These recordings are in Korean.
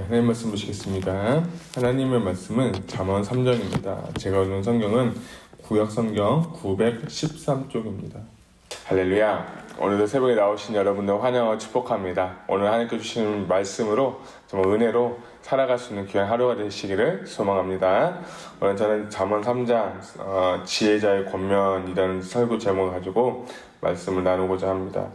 하나님 말씀 보시겠습니다. 하나님의 말씀은 잠언 3장입니다. 제가 읽는 성경은 구약 성경 913쪽입니다. 할렐루야. 오늘도 새벽에 나오신 여러분들 환영하고 축복합니다. 오늘 하나님께 주시는 말씀으로 정말 은혜로 살아갈 수 있는 귀한 하루가 되시기를 소망합니다. 오늘 저는 잠언 3장 지혜자의 권면이라는 설교 제목을 가지고 말씀을 나누고자 합니다.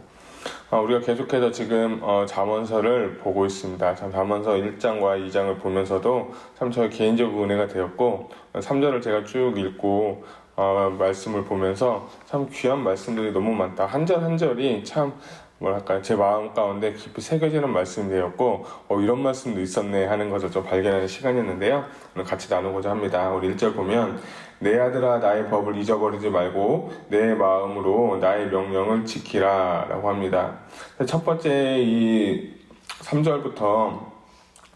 우리가 계속해서 지금 잠언서를 보고 있습니다. 참 잠언서 1장과 2장을 보면서도 참 저의 개인적 은혜가 되었고 3절을 제가 쭉 읽고 말씀을 보면서 참 귀한 말씀들이 너무 많다. 한 절 한 절이 참 뭐랄까 제 마음 가운데 깊이 새겨지는 말씀이 되었고 이런 말씀도 있었네 하는 것을 좀 발견하는 시간이었는데요. 오늘 같이 나누고자 합니다. 우리 1절 보면 내 아들아 나의 법을 잊어버리지 말고 내 마음으로 나의 명령을 지키라 라고 합니다. 첫 번째 이 3절부터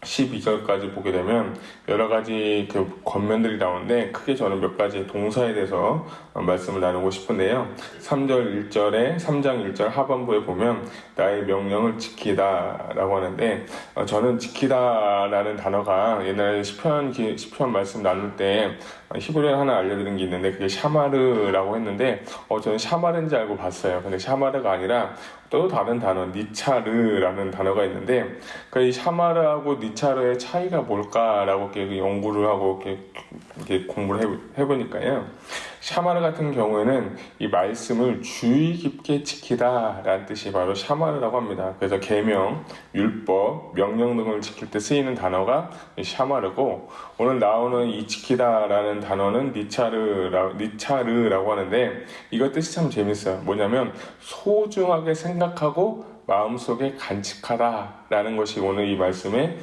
12절까지 보게 되면 여러 가지 그 권면들이 나오는데 크게 저는 몇 가지 동사에 대해서 말씀을 나누고 싶은데요. 3절 1절에 3장 1절 하반부에 보면 나의 명령을 지키다 라고 하는데 저는 지키다 라는 단어가 옛날에 시편 말씀 나눌 때 히브리어 하나 알려드린 게 있는데 그게 샤마르라고 했는데 저는 샤마르인지 알고 봤어요. 근데 샤마르가 아니라 또 다른 단어 니차르라는 단어가 있는데 이 샤마르하고 니차르의 차이가 뭘까라고 이렇게 연구를 하고 이렇게 공부를 해보니까요. 샤마르 같은 경우에는 이 말씀을 주의 깊게 지키다 라는 뜻이 바로 샤마르라고 합니다. 그래서 계명, 율법, 명령 등을 지킬 때 쓰이는 단어가 샤마르고 오늘 나오는 이 지키다 라는 단어는 니차르라고 하는데 이거 뜻이 참 재밌어요. 뭐냐면 소중하게 생각하고 마음속에 간직하다라는 것이 오늘 이 말씀의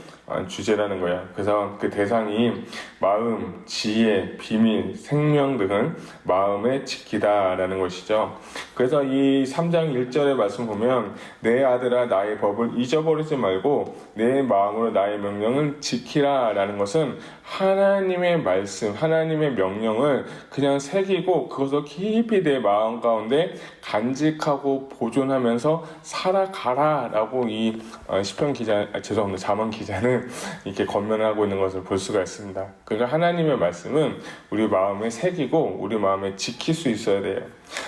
주제라는 거야. 그래서 그 대상이 마음, 지혜, 비밀, 생명 등을 마음에 지키다라는 것이죠. 그래서 이 3장 1절의 말씀 보면 내 아들아 나의 법을 잊어버리지 말고 내 마음으로 나의 명령을 지키라라는 것은 하나님의 말씀, 하나님의 명령을 그냥 새기고 그것을 깊이 내 마음 가운데 간직하고 보존하면서 살아가라라고 이 잠언 기자는 이렇게 권면을 하고 있는 것을 볼 수가 있습니다. 그러니까 하나님의 말씀은 우리 마음에 새기고 우리 마음에 지킬 수 있어야 돼요.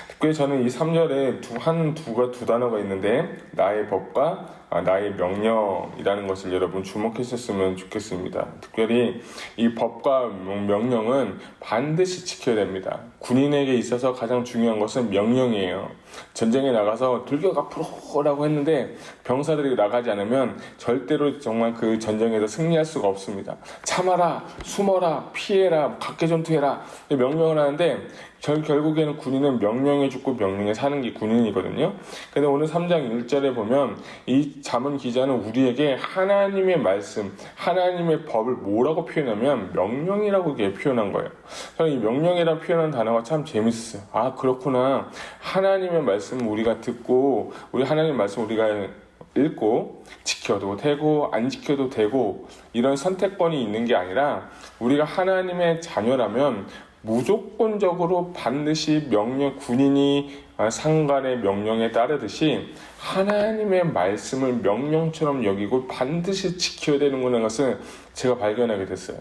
특별히 저는 이 3절에 두 단어가 있는데 나의 법과 나의 명령이라는 것을 여러분 주목했었으면 좋겠습니다. 특별히 이 법과 명령은 반드시 지켜야 됩니다. 군인에게 있어서 가장 중요한 것은 명령이에요. 전쟁에 나가서 돌격 앞으로라고 했는데 병사들이 나가지 않으면 절대로 정말 그 전쟁에서 승리할 수가 없습니다. 참아라, 숨어라, 피해라, 각개전투해라 명령을 하는데 결국에는 군인은 명령에 죽고 명령에 사는 게 군인이거든요. 근데 오늘 3장 1절에 보면 이 잠언 기자는 우리에게 하나님의 말씀, 하나님의 법을 뭐라고 표현하면 명령이라고 이렇게 표현한 거예요. 저는 이 명령이라는 표현한 단어가 참 재밌었어요. 아 그렇구나. 하나님의 말씀 우리가 듣고 우리 하나님의 말씀 우리가 읽고 지켜도 되고 안 지켜도 되고 이런 선택권이 있는 게 아니라 우리가 하나님의 자녀라면 무조건적으로 반드시 군인이 상관의 명령에 따르듯이 하나님의 말씀을 명령처럼 여기고 반드시 지켜야 되는구나 것을 제가 발견하게 됐어요.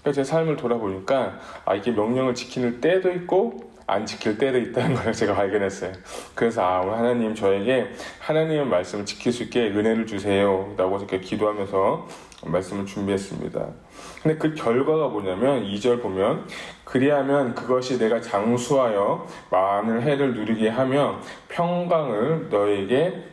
그러니까 제 삶을 돌아보니까 이게 명령을 지키는 때도 있고 안 지킬 때도 있다는 걸 제가 발견했어요. 그래서 오늘 하나님 저에게 하나님의 말씀을 지킬 수 있게 은혜를 주세요 라고 이렇게 기도하면서 말씀을 준비했습니다. 근데 그 결과가 뭐냐면 2절 보면 그리하면 그것이 내가 장수하여 많은 해를 누리게 하며 평강을 너에게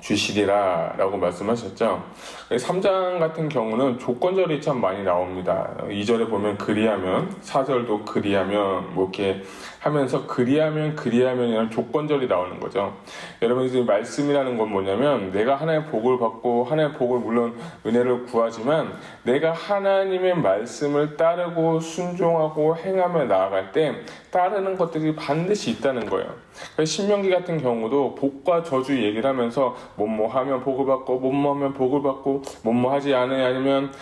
주시리라 라고 말씀하셨죠. 3장 같은 경우는 조건절이 참 많이 나옵니다. 2절에 보면 그리하면, 4절도 그리하면 이렇게 하면서 그리하면이라는 조건절이 나오는 거죠. 여러분 이제 말씀이라는 건 뭐냐면 내가 하나님의 복을 받고 하나님의 복을 물론 은혜를 구하지만 내가 하나님의 말씀을 따르고 순종하고 행하며 나아갈 때 따르는 것들이 반드시 있다는 거예요. 신명기 같은 경우도 복과 저주 얘기를 하면서 뭐하면 복을 받고 뭐하면 복을 받고 뭐하지 않으면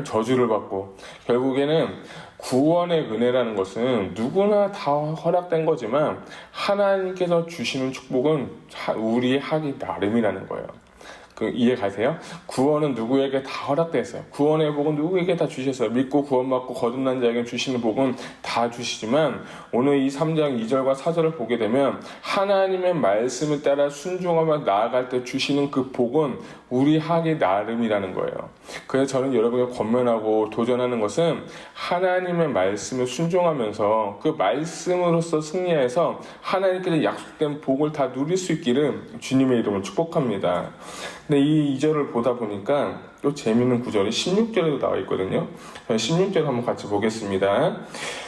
저주를 받고 결국에는 구원의 은혜라는 것은 누구나 다 허락된 거지만 하나님께서 주시는 축복은 우리 하기 나름이라는 거예요. 이해 가세요? 구원은 누구에게 다 허락됐어요. 구원의 복은 누구에게 다 주셨어요. 믿고 구원받고 거듭난 자에게 주시는 복은 다 주시지만 오늘 이 3장 2절과 4절을 보게 되면 하나님의 말씀을 따라 순종하며 나아갈 때 주시는 그 복은 우리 하기 나름이라는 거예요. 그래서 저는 여러분에게 권면하고 도전하는 것은 하나님의 말씀을 순종하면서 그 말씀으로서 승리해서 하나님께서 약속된 복을 다 누릴 수 있기를 주님의 이름으로 축복합니다. 근데 이 2절을 보다 보니까 또 재밌는 구절이 16절에도 나와 있거든요. 16절 한번 같이 보겠습니다.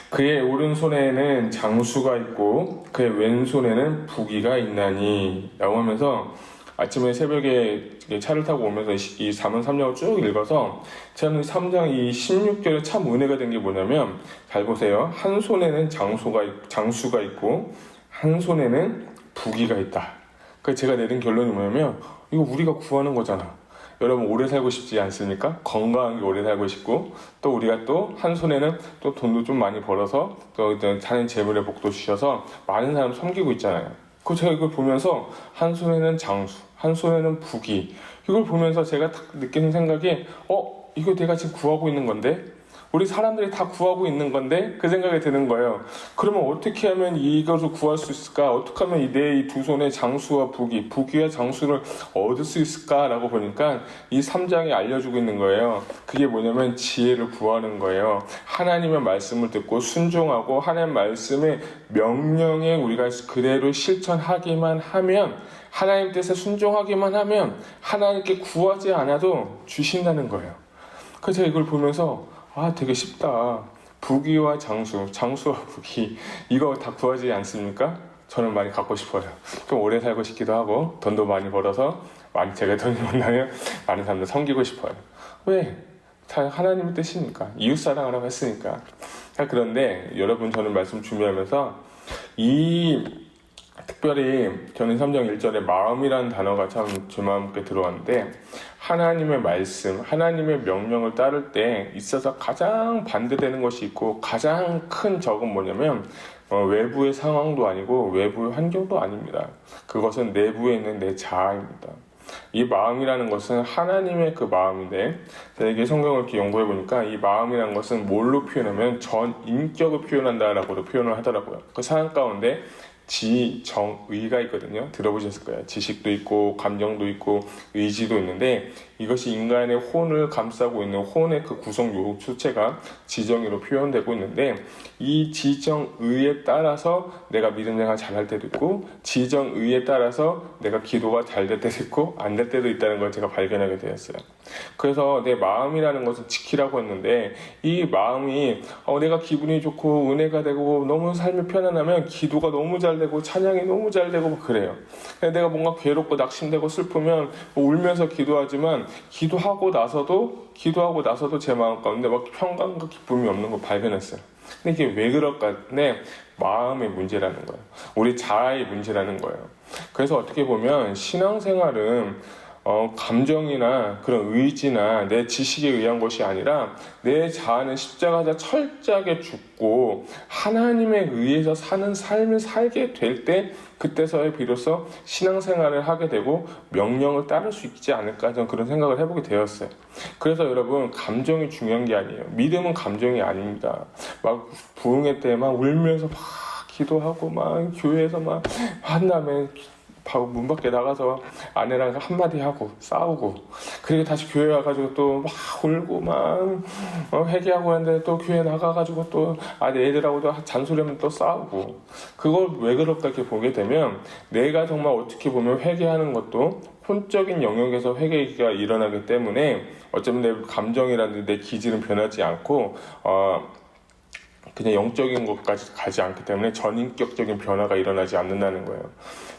그의 오른손에는 장수가 있고 그의 왼손에는 부귀가 있나니 라고 하면서 아침에 새벽에 차를 타고 오면서 이 4문 3장을 쭉 읽어서 저는 3장 이 16절에 참 은혜가 된 게 뭐냐면 잘 보세요. 한 손에는 장수가 있고 한 손에는 부귀가 있다. 그래서 제가 내린 결론이 뭐냐면 이거 우리가 구하는 거잖아. 여러분 오래 살고 싶지 않습니까? 건강하게 오래 살고 싶고 또 우리가 또 한 손에는 또 돈도 좀 많이 벌어서 또 사는 재물의 복도 주셔서 많은 사람 섬기고 있잖아요. 그 제가 이걸 보면서 한 손에는 장수, 한 손에는 부귀 이걸 보면서 제가 딱 느끼는 생각이 이거 내가 지금 구하고 있는 건데 우리 사람들이 다 구하고 있는 건데 그 생각이 드는 거예요. 그러면 어떻게 하면 이것을 구할 수 있을까? 어떻게 하면 내 이 두 손에 장수와 부귀와 장수를 얻을 수 있을까라고 보니까 이 3장이 알려주고 있는 거예요. 그게 뭐냐면 지혜를 구하는 거예요. 하나님의 말씀을 듣고 순종하고 하나님 말씀의 명령에 우리가 그대로 실천하기만 하면 하나님 뜻에 순종하기만 하면 하나님께 구하지 않아도 주신다는 거예요. 그래서 제가 이걸 보면서 되게 쉽다. 부귀와 장수와 부귀 이거 다 구하지 않습니까? 저는 많이 갖고 싶어요. 좀 오래 살고 싶기도 하고 돈도 많이 벌어서 제가 돈이 많다면 많은 사람들 섬기고 싶어요. 왜? 다 하나님의 뜻이니까. 이웃사랑하라고 했으니까. 그런데 여러분 저는 말씀 준비하면서 특별히 저는 3장 1절에 마음이라는 단어가 참 제 마음께 들어왔는데 하나님의 말씀, 하나님의 명령을 따를 때 있어서 가장 반대되는 것이 있고 가장 큰 적은 뭐냐면 외부의 상황도 아니고 외부의 환경도 아닙니다. 그것은 내부에 있는 내 자아입니다. 이 마음이라는 것은 하나님의 그 마음인데 제가 이게 성경을 이렇게 연구해 보니까 이 마음이라는 것은 뭘로 표현하면 전 인격을 표현한다라고도 표현을 하더라고요. 그 사람 가운데 지정의가 있거든요. 들어보셨을 거예요. 지식도 있고 감정도 있고 의지도 있는데 이것이 인간의 혼을 감싸고 있는 혼의 그 구성 요소체가 지정의로 표현되고 있는데 이 지정의에 따라서 내가 믿음 생활 잘할 때도 있고 지정의에 따라서 내가 기도가 잘 될 때도 있고 안 될 때도 있다는 걸 제가 발견하게 되었어요. 그래서 내 마음이라는 것을 지키라고 했는데 이 마음이 내가 기분이 좋고 은혜가 되고 너무 삶이 편안하면 기도가 너무 잘 되고 찬양이 너무 잘 되고 그래요. 내가 뭔가 괴롭고 낙심되고 슬프면 울면서 기도하지만 기도하고 나서도 제 마음 가운데 막 평강과 기쁨이 없는 걸 발견했어요. 근데 이게 왜 그럴까? 내 마음의 문제라는 거예요. 우리 자아의 문제라는 거예요. 그래서 어떻게 보면 신앙생활은 감정이나 그런 의지나 내 지식에 의한 것이 아니라 내 자아는 십자가에서 철저하게 죽고 하나님에 의해서 사는 삶을 살게 될 때 그때서야 비로소 신앙생활을 하게 되고 명령을 따를 수 있지 않을까 저는 그런 생각을 해보게 되었어요. 그래서 여러분 감정이 중요한 게 아니에요. 믿음은 감정이 아닙니다. 막 부흥회 때 막 울면서 막 기도하고 막 교회에서 막 한다음에 문 밖에 나가서 아내랑 한마디 하고 싸우고 그리고 다시 교회 와가지고 또 막 울고 막 회개하고 하는데 또 교회 나가가지고 또 애들하고도 잔소리하면 또 싸우고 그걸 왜 그럴까 이렇게 보게 되면 내가 정말 어떻게 보면 회개하는 것도 혼적인 영역에서 회개가 일어나기 때문에 어쩌면 내 감정이라든지 내 기질은 변하지 않고 그냥 영적인 것까지 가지 않기 때문에 전인격적인 변화가 일어나지 않는다는 거예요.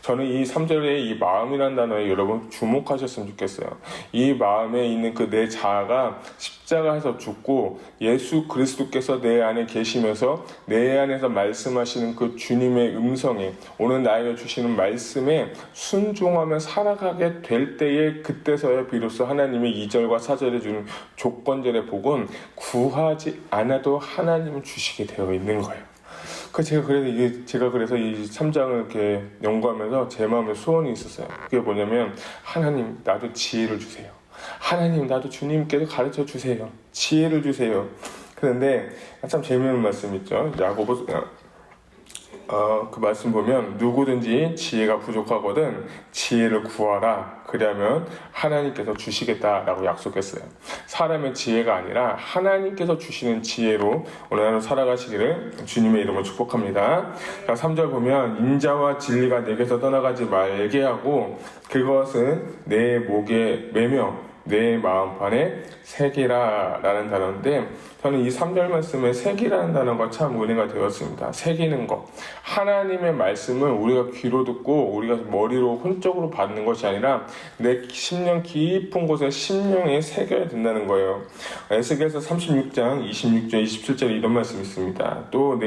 저는 이 3절에 이 마음이라는 단어에 여러분 주목하셨으면 좋겠어요. 이 마음에 있는 그 내 자아가 십자가에서 죽고 예수 그리스도께서 내 안에 계시면서 내 안에서 말씀하시는 그 주님의 음성에 오늘 나에게 주시는 말씀에 순종하며 살아가게 될 때에 그때서야 비로소 하나님의 2절과 4절에 주는 조건절의 복은 구하지 않아도 하나님은 주시게 되어 있는 거예요. 제가 그래서 이 3장을 이렇게 연구하면서 제 마음에 소원이 있었어요. 그게 뭐냐면, 하나님, 나도 지혜를 주세요. 하나님, 나도 주님께서 가르쳐 주세요. 지혜를 주세요. 그런데 참 재미있는 말씀 있죠. 야고보 그 말씀 보면, 누구든지 지혜가 부족하거든 지혜를 구하라. 그러면 하나님께서 주시겠다라고 약속했어요. 사람의 지혜가 아니라 하나님께서 주시는 지혜로 오늘 하루 살아가시기를 주님의 이름으로 축복합니다. 3절 보면, 인자와 진리가 내게서 떠나가지 말게 하고 그것은 내 목에 매며 내 마음판에 새기라 라는 단어인데, 저는 이 3절 말씀에 새기라는 단어가 참 은혜가 되었습니다. 새기는 것. 하나님의 말씀을 우리가 귀로 듣고 우리가 머리로 혼적으로 받는 것이 아니라 내 심령 깊은 곳에 심령에 새겨야 된다는 거예요. 에스겔서 36장 26절 27절에 이런 말씀이 있습니다. 또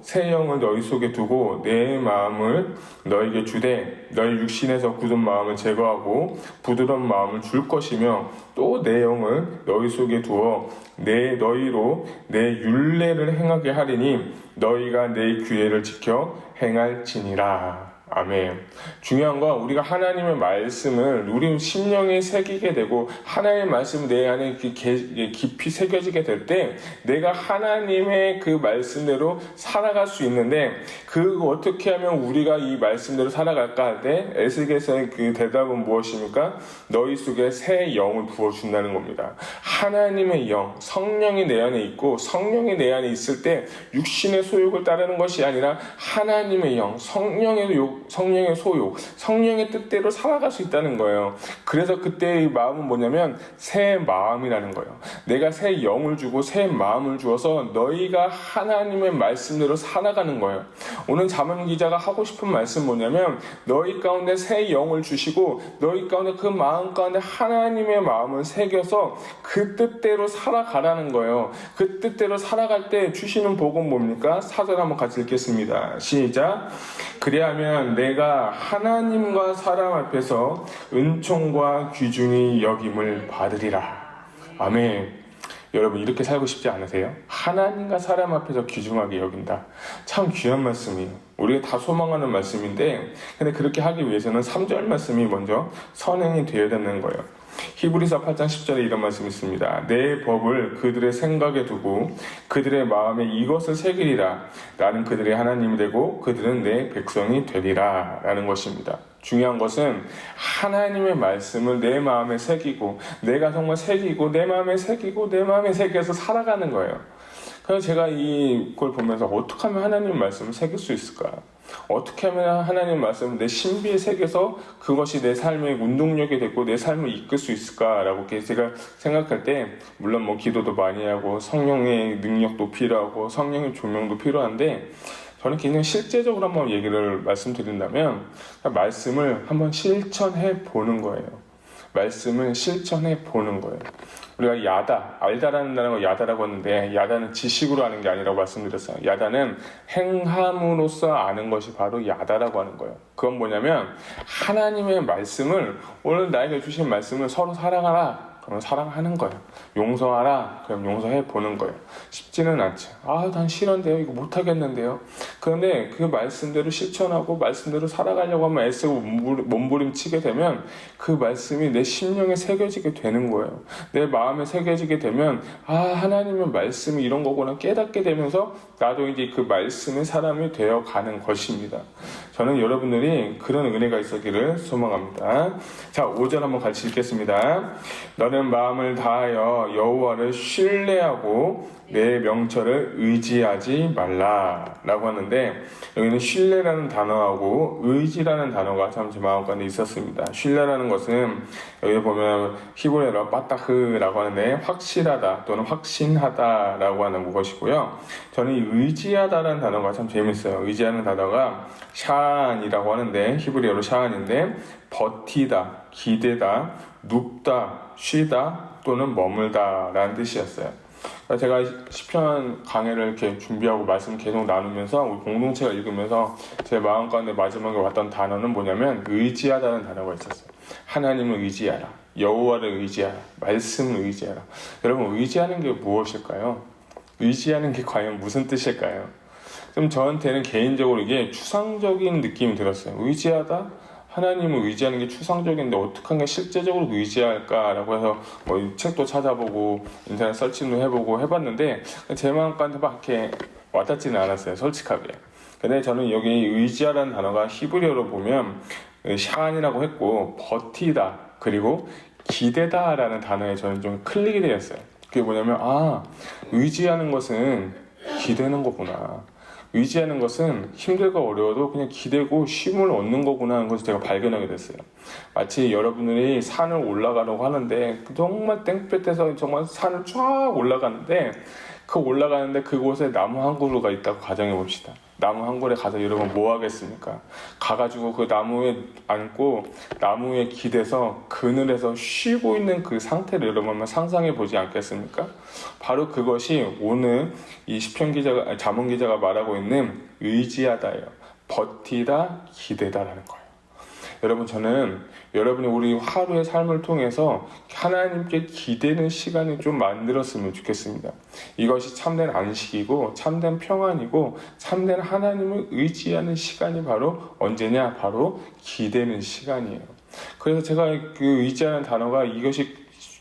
새 영을 너희 속에 두고 내 마음을 너에게 주되 너희 육신에서 굳은 마음을 제거하고 부드러운 마음을 줄 것이며, 또 내 영을 너희 속에 두어 너희로 내 율례를 행하게 하리니 너희가 내 규례를 지켜 행할지니라. 아멘. 중요한 건 우리가 하나님의 말씀을 우리 심령에 새기게 되고 하나님의 말씀이 내 안에 깊이 새겨지게 될 때 내가 하나님의 그 말씀대로 살아갈 수 있는데, 어떻게 하면 우리가 이 말씀대로 살아갈까 할 때 에스겔서의 그 대답은 무엇입니까? 너희 속에 새 영을 부어준다는 겁니다. 하나님의 영, 성령이 내 안에 있고, 성령이 내 안에 있을 때 육신의 소욕을 따르는 것이 아니라 하나님의 영, 성령의 소욕, 성령의 뜻대로 살아갈 수 있다는 거예요. 그래서 그때의 마음은 뭐냐면 새 마음이라는 거예요. 내가 새 영을 주고 새 마음을 주어서 너희가 하나님의 말씀대로 살아가는 거예요. 오늘 잠언 기자가 하고 싶은 말씀 뭐냐면, 너희 가운데 새 영을 주시고 너희 가운데 그 마음 가운데 하나님의 마음을 새겨서 그 뜻대로 살아가라는 거예요. 그 뜻대로 살아갈 때 주시는 복은 뭡니까? 4절 한번 같이 읽겠습니다. 시작. 그리하면 내가 하나님과 사람 앞에서 은총과 귀중히 여김을 받으리라. 아멘. 여러분, 이렇게 살고 싶지 않으세요? 하나님과 사람 앞에서 귀중하게 여긴다. 참 귀한 말씀이에요. 우리가 다 소망하는 말씀인데, 근데 그렇게 하기 위해서는 3절 말씀이 먼저 선행이 되어야 되는 거예요. 히브리서 8장 10절에 이런 말씀이 있습니다. 내 법을 그들의 생각에 두고 그들의 마음에 이것을 새기리라. 나는 그들의 하나님이 되고 그들은 내 백성이 되리라 라는 것입니다. 중요한 것은 하나님의 말씀을 내 마음에 새기고, 내가 정말 새기고 내 마음에 새기고 내 마음에 새겨서 살아가는 거예요. 그래서 제가 이걸 보면서 어떻게 하면 하나님의 말씀을 새길 수 있을까? 어떻게 하면 하나님의 말씀을 내 신비에 새겨서 그것이 내 삶의 운동력이 됐고 내 삶을 이끌 수 있을까라고 제가 생각할 때, 물론 뭐 기도도 많이 하고 성령의 능력도 필요하고 성령의 조명도 필요한데, 저는 굉장히 실제적으로 한번 얘기를 말씀드린다면 말씀을 한번 실천해 보는 거예요. 말씀을 실천해 보는 거예요. 우리가 알다라는 단어가 야다라고 하는데, 야다는 지식으로 아는 게 아니라고 말씀드렸어요. 야다는 행함으로써 아는 것이 바로 야다라고 하는 거예요. 그건 뭐냐면, 하나님의 말씀을, 오늘 나에게 주신 말씀을 서로 사랑하라. 그럼 사랑하는 거예요. 용서하라. 그럼 용서해 보는 거예요. 쉽지는 않죠. 난 싫은데요. 이거 못하겠는데요. 그런데 그 말씀대로 실천하고 말씀대로 살아가려고 하면 애쓰고 몸부림치게 되면 그 말씀이 내 심령에 새겨지게 되는 거예요. 내 마음에 새겨지게 되면 하나님의 말씀이 이런 거구나 깨닫게 되면서 나도 이제 그 말씀의 사람이 되어가는 것입니다. 저는 여러분들이 그런 은혜가 있었기를 소망합니다. 자, 5절 한번 같이 읽겠습니다. 너는 마음을 다하여 여호와를 신뢰하고 내 명철을 의지하지 말라 라고 하는데, 여기는 신뢰라는 단어하고 의지라는 단어가 참 제 마음 가운데 있었습니다. 신뢰라는 것은 여기 보면 히브리어로 빠따흐라고 하는데 확실하다 또는 확신하다 라고 하는 것이고요. 저는 이 의지하다라는 단어가 참 재밌어요. 의지하는 단어가 샤안이라고 하는데, 히브리어로 샤안인데 버티다, 기대다, 눕다, 쉬다 또는 머물다 라는 뜻이었어요. 제가 시편 강해를 이렇게 준비하고 말씀 계속 나누면서 우리 공동체가 읽으면서 제 마음 가운데 마지막에 왔던 단어는 뭐냐면 의지하다는 단어가 있었어요. 하나님을 의지하라, 여호와를 의지하라, 말씀을 의지하라. 여러분, 의지하는 게 무엇일까요? 의지하는 게 과연 무슨 뜻일까요? 좀 저한테는 개인적으로 이게 추상적인 느낌이 들었어요. 의지하다? 하나님을 의지하는 게 추상적인데 어떻게 하면 실제적으로 의지할까라고 해서 뭐 책도 찾아보고 인터넷 서치도 해보고 해봤는데 제 마음까지 와닿지는 않았어요, 솔직하게. 근데 저는 여기 의지하라는 단어가 히브리어로 보면 샤안이라고 했고 버티다 그리고 기대다라는 단어에 저는 좀 클릭이 되었어요. 그게 뭐냐면 의지하는 것은 기대는 거구나. 의지하는 것은 힘들고 어려워도 그냥 기대고 쉼을 얻는 거구나 하는 것을 제가 발견하게 됐어요. 마치 여러분들이 산을 올라가려고 하는데 정말 땡볕에서 정말 산을 쫙 올라가는데 그곳에 나무 한 그루가 있다고 가정해 봅시다. 나무 한 그루에 가서 여러분 뭐 하겠습니까? 가가지고 그 나무에 앉고 나무에 기대서 그늘에서 쉬고 있는 그 상태를 여러분 한번 상상해 보지 않겠습니까? 바로 그것이 오늘 이 잠언 기자가 말하고 있는 의지하다예요. 버티다, 기대다라는 거예요. 여러분, 저는 여러분이 우리 하루의 삶을 통해서 하나님께 기대는 시간을 좀 만들었으면 좋겠습니다. 이것이 참된 안식이고 참된 평안이고 참된 하나님을 의지하는 시간이 바로 언제냐? 바로 기대는 시간이에요. 그래서 제가 그 의지하는 단어가 이것이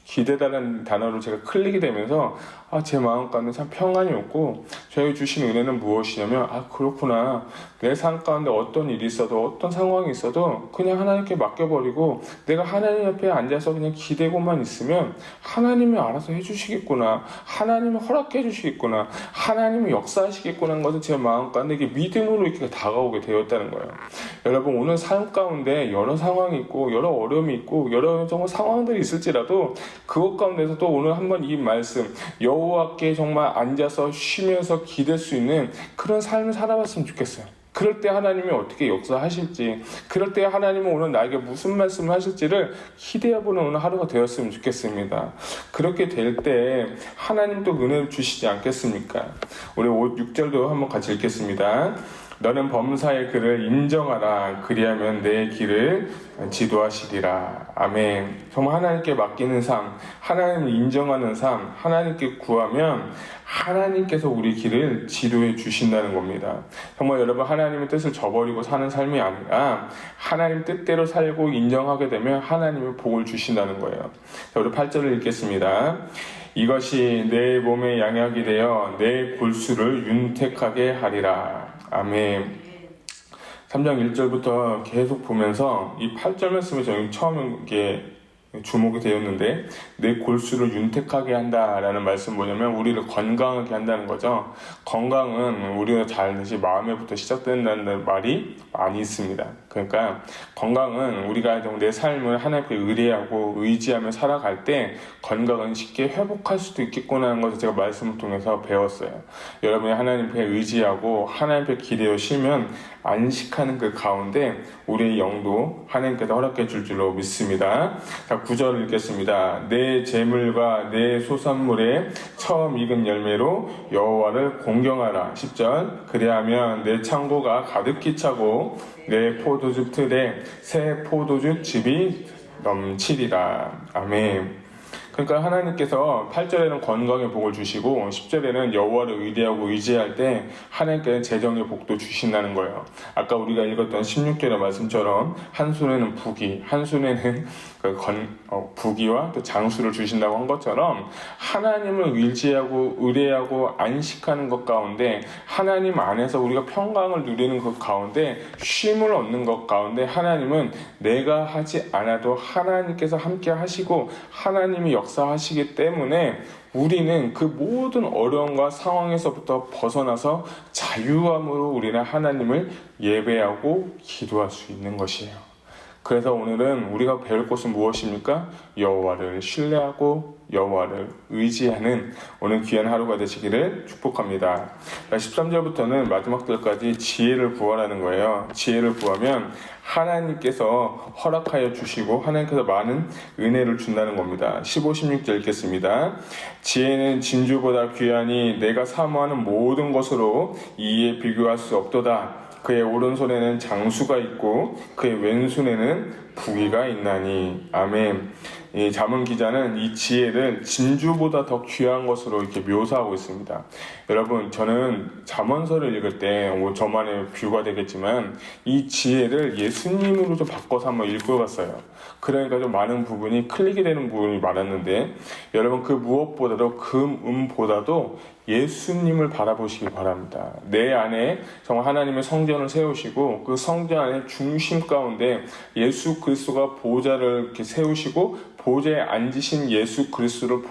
기대다라는 단어로 제가 클릭이 되면서 제 마음 가운데 참 평안이 없고 저에게 주신 은혜는 무엇이냐면 그렇구나, 내 삶 가운데 어떤 일이 있어도 어떤 상황이 있어도 그냥 하나님께 맡겨버리고 내가 하나님 옆에 앉아서 그냥 기대고만 있으면 하나님이 알아서 해주시겠구나, 하나님이 허락해 주시겠구나, 하나님이 역사하시겠구나 하는 것을 제 마음 가운데 이게 믿음으로 이렇게 다가오게 되었다는 거예요. 여러분, 오늘 삶 가운데 여러 상황이 있고 여러 어려움이 있고 여러 정말 상황들이 있을지라도 그것 가운데서도 오늘 한번 이 말씀 여호와께 정말 앉아서 쉬면서 기댈 수 있는 그런 삶을 살아봤으면 좋겠어요. 그럴 때 하나님이 어떻게 역사하실지, 그럴 때 하나님은 오늘 나에게 무슨 말씀을 하실지를 기대해보는 오늘 하루가 되었으면 좋겠습니다. 그렇게 될 때 하나님도 은혜를 주시지 않겠습니까? 우리 6절도 한번 같이 읽겠습니다. 너는 범사의 그를 인정하라. 그리하면 내 길을 지도하시리라. 아멘. 정말 하나님께 맡기는 삶, 하나님을 인정하는 삶, 하나님께 구하면 하나님께서 우리 길을 지도해 주신다는 겁니다. 정말 여러분, 하나님의 뜻을 저버리고 사는 삶이 아니라 하나님 뜻대로 살고 인정하게 되면 하나님의 복을 주신다는 거예요. 자, 우리 8절을 읽겠습니다. 이것이 내 몸의 양약이 되어 내 골수를 윤택하게 하리라. 아멘. 3장 1절부터 계속 보면서 이 8절 말씀에 저는 처음 이게 주목이 되었는데, 내 골수를 윤택하게 한다라는 말씀 뭐냐면 우리를 건강하게 한다는 거죠. 건강은 우리가 잘 알듯이 마음에부터 시작된다는 말이 많이 있습니다. 그러니까 건강은 우리가 내 삶을 하나님께 의뢰하고 의지하며 살아갈 때 건강은 쉽게 회복할 수도 있겠구나 하는 것을 제가 말씀을 통해서 배웠어요. 여러분이 하나님께 의지하고 하나님께 기대어 쉬면 안식하는 그 가운데 우리의 영도 하나님께서 허락해 줄 줄로 믿습니다. 자, 9절 읽겠습니다. 내 재물과 내 소산물에 처음 익은 열매로 여호와를 공경하라. 10절. 그리하면 내 창고가 가득히 차고 내 포도즙 틀에 새 포도즙 즙이 넘치리라. 아멘. 그러니까 하나님께서 8절에는 건강의 복을 주시고 10절에는 여호와를 의뢰하고 의지할 때 하나님께는 재정의 복도 주신다는 거예요. 아까 우리가 읽었던 16절의 말씀처럼 한 손에는 부귀, 한 손에는 부귀와 또 장수를 주신다고 한 것처럼 하나님을 의지하고 의뢰하고 안식하는 것 가운데, 하나님 안에서 우리가 평강을 누리는 것 가운데, 쉼을 얻는 것 가운데 하나님은 내가 하지 않아도 하나님께서 함께 하시고 하나님이 역사하시기 때문에 우리는 그 모든 어려움과 상황에서부터 벗어나서 자유함으로 우리는 하나님을 예배하고 기도할 수 있는 것이에요. 그래서 오늘은 우리가 배울 것은 무엇입니까? 여호와를 신뢰하고 여호와를 의지하는 오늘 귀한 하루가 되시기를 축복합니다. 13절부터는 마지막 절까지 지혜를 구하라는 거예요. 지혜를 구하면 하나님께서 허락하여 주시고 하나님께서 많은 은혜를 준다는 겁니다. 15, 16절 읽겠습니다. 지혜는 진주보다 귀하니 내가 사모하는 모든 것으로 이에 비교할 수 없도다. 그의 오른손에는 장수가 있고 그의 왼손에는 부귀가 있나니. 아멘. 이 잠언 기자는 이 지혜를 진주보다 더 귀한 것으로 이렇게 묘사하고 있습니다. 여러분, 저는 잠언서를 읽을 때 저만의 뷰가 되겠지만 이 지혜를 예수님으로 좀 바꿔서 한번 읽어봤어요. 그러니까 좀 많은 부분이 클릭이 되는 부분이 많았는데, 여러분, 그 무엇보다도 금음보다도 예수님을 바라보시기 바랍니다. 내 안에 정말 하나님의 성전을 세우시고 그 성전 안에 중심 가운데 예수 그리스도가 보좌를 이렇게 세우시고 보좌에 앉으신 예수 그리스도를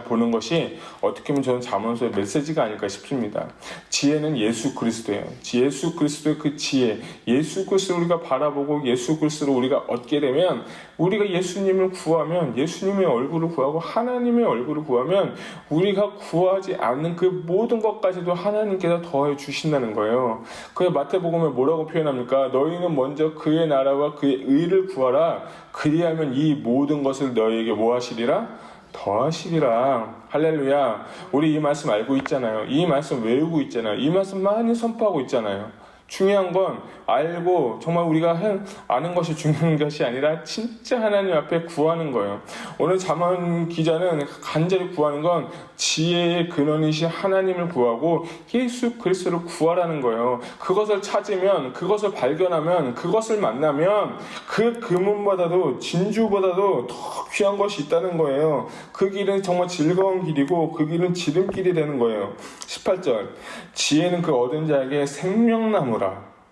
보는 것이 어떻게 보면 저는 잠언서의 메시지가 아닐까 싶습니다. 지혜는 예수 그리스도예요. 예수 그리스도의 그 지혜, 예수 그리스도를 우리가 바라보고 예수 그리스도를 우리가 얻게 되면, 우리가 예수님을 구하면, 예수님의 얼굴을 구하고 하나님의 얼굴을 구하면 우리가 구하지 않는 그 모든 것까지도 하나님께서 더해 주신다는 거예요. 그 마태복음에 뭐라고 표현합니까? 너희는 먼저 그의 나라와 그의 의를 구하라. 그리하면 이 모든 것을 너희에게 뭐 하시리라? 더하시리라. 할렐루야. 우리 이 말씀 알고 있잖아요. 이 말씀 외우고 있잖아요. 이 말씀 많이 선포하고 있잖아요. 중요한 건 알고 정말 우리가 아는 것이 중요한 것이 아니라 진짜 하나님 앞에 구하는 거예요. 오늘 잠언 기자는 간절히 구하는 건 지혜의 근원이신 하나님을 구하고 예수 그리스도를 구하라는 거예요. 그것을 찾으면, 그것을 발견하면, 그것을 만나면 그 금은보다도 진주보다도 더 귀한 것이 있다는 거예요. 그 길은 정말 즐거운 길이고 그 길은 지름길이 되는 거예요. 18절, 지혜는 그 얻은 자에게 생명나무라.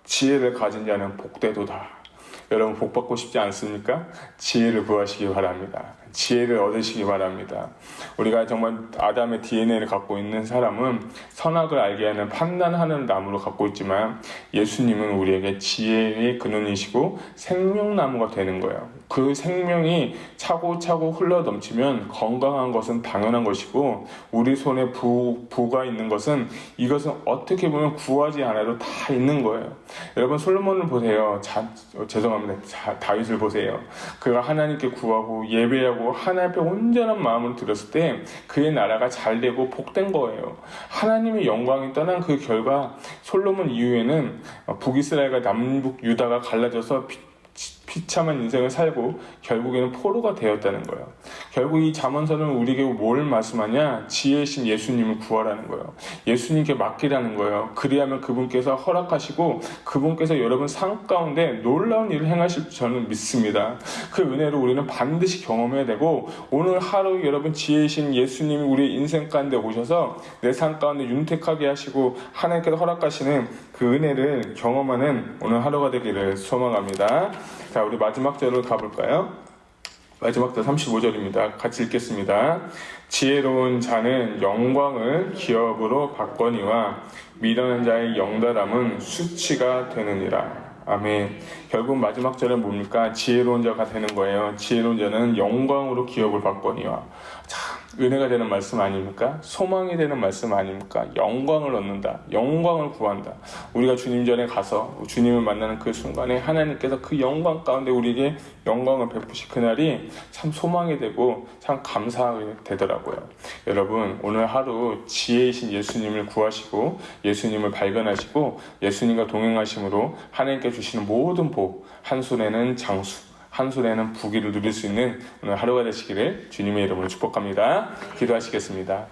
지혜를 가진 자는 복되도다. 여러분, 복 받고 싶지 않습니까? 지혜를 구하시기 바랍니다. 지혜를 얻으시기 바랍니다. 우리가 정말 아담의 DNA를 갖고 있는 사람은 선악을 알게 하는 판단하는 나무를 갖고 있지만, 예수님은 우리에게 지혜의 근원이시고 생명나무가 되는 거예요. 그 생명이 차고차고 흘러넘치면 건강한 것은 당연한 것이고, 우리 손에 부가 있는 것은, 이것은 어떻게 보면 구하지 않아도 다 있는 거예요. 여러분, 솔로몬을 보세요. 다윗을 보세요. 그가 하나님께 구하고 예배하고 하나님 앞에 온전한 마음을 들었을 때 그의 나라가 잘 되고 복된 거예요. 하나님의 영광이 떠난 그 결과, 솔로몬 이후에는 북이스라엘과 남북 유다가 갈라져서 비참한 인생을 살고 결국에는 포로가 되었다는 거예요. 결국 이 잠언서는 우리에게 뭘 말씀하냐? 지혜이신 예수님을 구하라는 거예요. 예수님께 맡기라는 거예요. 그리하면 그분께서 허락하시고 그분께서 여러분 삶 가운데 놀라운 일을 행하실 줄 저는 믿습니다. 그 은혜를 우리는 반드시 경험해야 되고, 오늘 하루 여러분 지혜이신 예수님이 우리 인생 가운데 오셔서 내 삶 가운데 윤택하게 하시고 하나님께서 허락하시는 그 은혜를 경험하는 오늘 하루가 되기를 소망합니다. 자, 우리 마지막 절을 가볼까요? 마지막 절 35절입니다. 같이 읽겠습니다. 지혜로운 자는 영광을 기업으로 받거니와 미련한 자의 영달함은 수치가 되느니라. 아멘. 결국 마지막 절은 뭡니까? 지혜로운 자가 되는 거예요. 지혜로운 자는 영광으로 기업을 받거니와. 참 은혜가 되는 말씀 아닙니까? 소망이 되는 말씀 아닙니까? 영광을 얻는다. 영광을 구한다. 우리가 주님 전에 가서 주님을 만나는 그 순간에 하나님께서 그 영광 가운데 우리에게 영광을 베푸시 그날이 참 소망이 되고 참 감사하게 되더라고요. 여러분, 오늘 하루 지혜이신 예수님을 구하시고 예수님을 발견하시고 예수님과 동행하심으로 하나님께 주시는 모든 복, 한 손에는 장수, 한 손에는 부귀를 누릴 수 있는 오늘 하루가 되시기를 주님의 이름으로 축복합니다. 기도하시겠습니다.